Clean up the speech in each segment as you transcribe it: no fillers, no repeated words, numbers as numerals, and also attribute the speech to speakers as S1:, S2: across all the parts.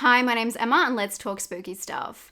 S1: Hi, my name's Emma and let's talk spooky stuff.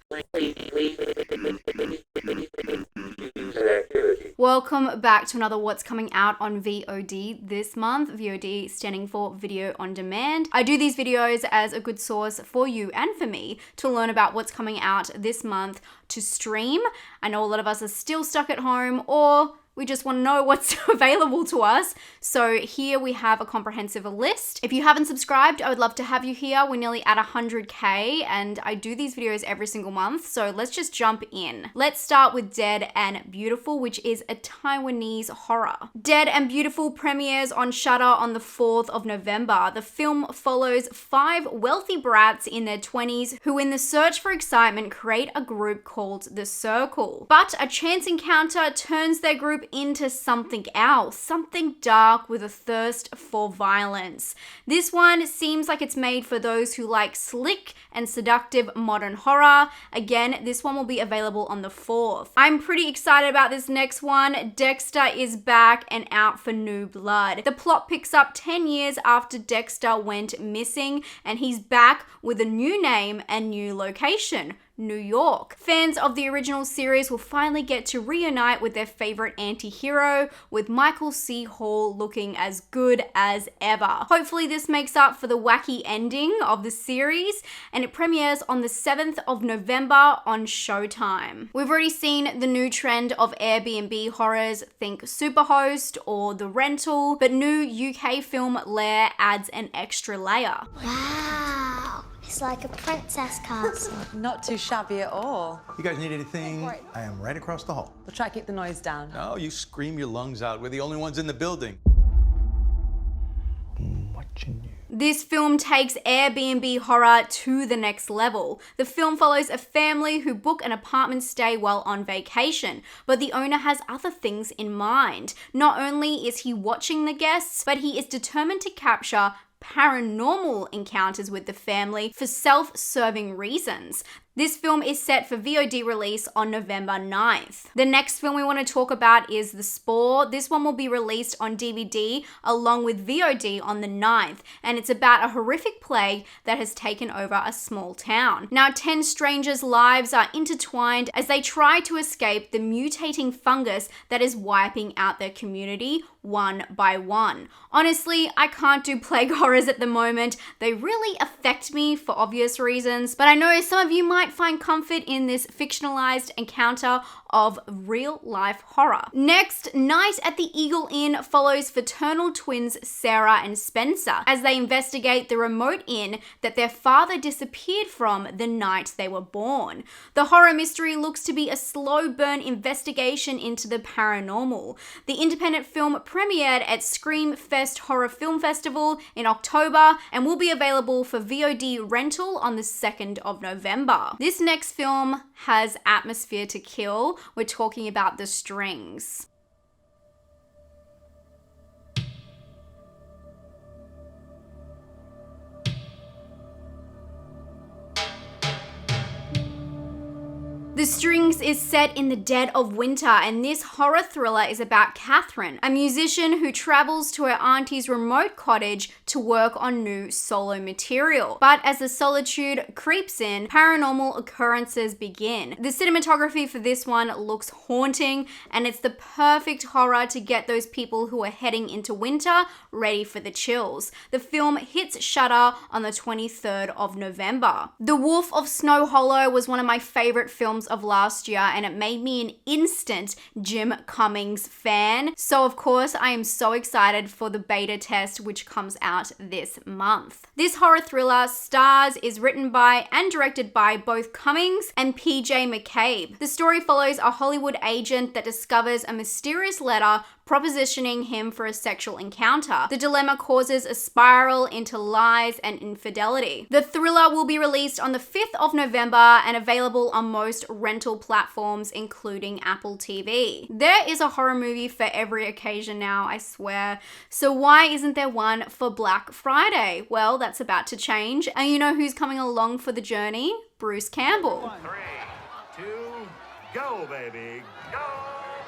S1: Welcome back to another What's Coming Out on VOD this month. VOD standing for Video on Demand. I do these videos as a good source for you and for me to learn about what's coming out this month to stream. I know a lot of us are still stuck at home, or we just want to know what's available to us. So here we have a comprehensive list. If you haven't subscribed, I would love to have you here. We're nearly at 100K and I do these videos every single month. So let's just jump in. Let's start with Dead and Beautiful, which is a Taiwanese horror. Dead and Beautiful premieres on Shudder on the 4th of November. The film follows 5 wealthy brats in their 20s who, in the search for excitement, create a group called The Circle. But a chance encounter turns their group into something else, something dark with a thirst for violence. This one seems like it's made for those who like slick and seductive modern horror. Again, this one will be available on the 4th. I'm pretty excited about this next one. Dexter is back and out for new blood. The plot picks up 10 years after Dexter went missing, and he's back with a new name and new location: New York. Fans of the original series will finally get to reunite with their favorite anti-hero, with Michael C. Hall looking as good as ever. Hopefully this makes up for the wacky ending of the series, and it premieres on the 7th of November on Showtime. We've already seen the new trend of Airbnb horrors, think Superhost or The Rental, but new UK film Lair adds an extra layer.
S2: Wow. It's like a princess castle.
S3: Not too shabby at all.
S4: You guys need anything? I am right across the hall.
S3: We'll try to keep the noise down.
S4: No, you scream your lungs out. We're the only ones in the building. Watching you.
S1: This film takes Airbnb horror to the next level. The film follows a family who book an apartment stay while on vacation, but the owner has other things in mind. Not only is he watching the guests, but he is determined to capture paranormal encounters with the family for self-serving reasons. This film is set for VOD release on November 9th. The next film we want to talk about is The Spore. This one will be released on DVD along with VOD on the 9th, and it's about a horrific plague that has taken over a small town. Now, 10 strangers' lives are intertwined as they try to escape the mutating fungus that is wiping out their community one by one. Honestly, I can't do plague horrors at the moment. They really affect me for obvious reasons, but I know some of you might find comfort in this fictionalized encounter of real life horror. Next, Night at the Eagle Inn follows fraternal twins Sarah and Spencer as they investigate the remote inn that their father disappeared from the night they were born. The horror mystery looks to be a slow burn investigation into the paranormal. The independent film premiered at Scream Fest Horror Film Festival in October and will be available for VOD rental on the 2nd of November. This next film has atmosphere to kill. We're talking about The Strings. The Strings is set in the dead of winter, and this horror thriller is about Catherine, a musician who travels to her auntie's remote cottage to work on new solo material. But as the solitude creeps in, paranormal occurrences begin. The cinematography for this one looks haunting, and it's the perfect horror to get those people who are heading into winter ready for the chills. The film hits Shudder on the 23rd of November. The Wolf of Snow Hollow was one of my favorite films of last year, and it made me an instant Jim Cummings fan. So of course I am so excited for the beta test, which comes out this month. This horror thriller stars, is written by and directed by both Cummings and PJ McCabe. The story follows a Hollywood agent that discovers a mysterious letter propositioning him for a sexual encounter. The dilemma causes a spiral into lies and infidelity. The thriller will be released on the 5th of November and available on most rental platforms, including Apple TV. There is a horror movie for every occasion now, I swear. So why isn't there one for Black Friday? Well, that's about to change. And you know who's coming along for the journey? Bruce Campbell.
S5: 3, 2, go, baby. Go,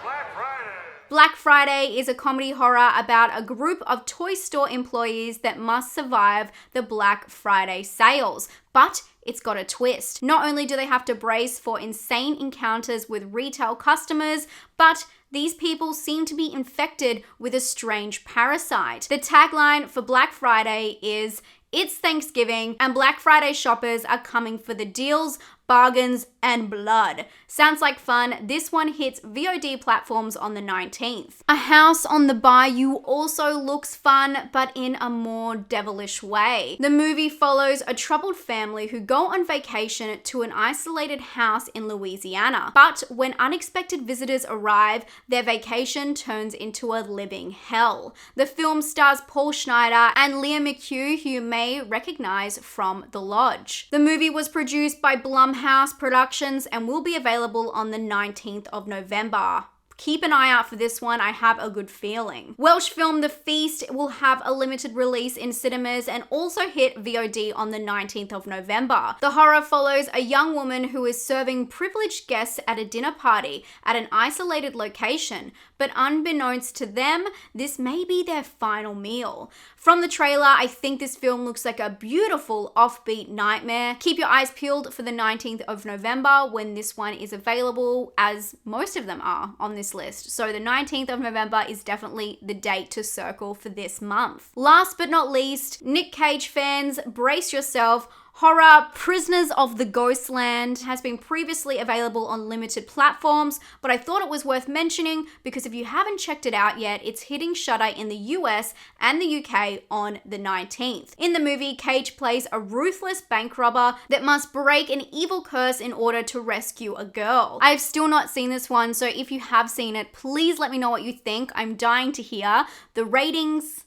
S5: Black Friday.
S1: Black Friday is a comedy horror about a group of toy store employees that must survive the Black Friday sales. But it's got a twist. Not only do they have to brace for insane encounters with retail customers, but these people seem to be infected with a strange parasite. The tagline for Black Friday is, "It's Thanksgiving and Black Friday shoppers are coming for the deals, bargains, and blood." Sounds like fun. This one hits VOD platforms on the 19th. A House on the Bayou also looks fun, but in a more devilish way. The movie follows a troubled family who go on vacation to an isolated house in Louisiana. But when unexpected visitors arrive, their vacation turns into a living hell. The film stars Paul Schneider and Liam McHugh, who you may recognize from The Lodge. The movie was produced by Blumhouse Productions and will be available on the 19th of November. Keep an eye out for this one, I have a good feeling. Welsh film The Feast will have a limited release in cinemas and also hit VOD on the 19th of November. The horror follows a young woman who is serving privileged guests at a dinner party at an isolated location, but unbeknownst to them, this may be their final meal. From the trailer, I think this film looks like a beautiful offbeat nightmare. Keep your eyes peeled for the 19th of November when this one is available, as most of them are on this list. So the 19th of November is definitely the date to circle for this month. Last but not least, Nick Cage fans, brace yourself. Horror Prisoners of the Ghostland has been previously available on limited platforms, but I thought it was worth mentioning because if you haven't checked it out yet, it's hitting Shudder in the US and the UK on the 19th. In the movie, Cage plays a ruthless bank robber that must break an evil curse in order to rescue a girl. I've still not seen this one, so if you have seen it, please let me know what you think. I'm dying to hear. The ratings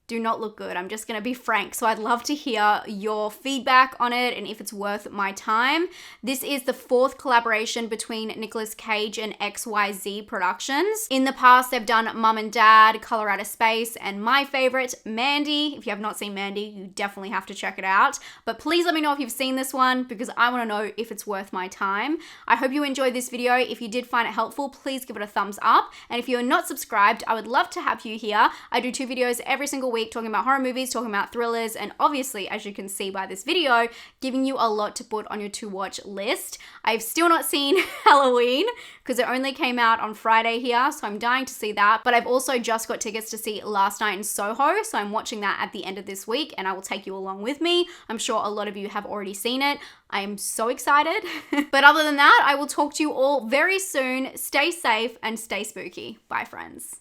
S1: do not look good. I'm just gonna be frank. So I'd love to hear your feedback on it and if it's worth my time. This is the 4th collaboration between Nicolas Cage and XYZ Productions. In the past, they've done Mum and Dad, Color Out of Space, and my favorite, Mandy. If you have not seen Mandy, you definitely have to check it out. But please let me know if you've seen this one because I wanna know if it's worth my time. I hope you enjoyed this video. If you did find it helpful, please give it a thumbs up. And if you're not subscribed, I would love to have you here. I do 2 videos every single week talking about horror movies, talking about thrillers, and obviously, as you can see by this video, giving you a lot to put on your to-watch list. I've still not seen Halloween because it only came out on Friday here, so I'm dying to see that. But I've also just got tickets to see Last Night in Soho, so I'm watching that at the end of this week, and I will take you along with me. I'm sure a lot of you have already seen it. I am so excited. But other than that, I will talk to you all very soon. Stay safe and stay spooky. Bye, friends.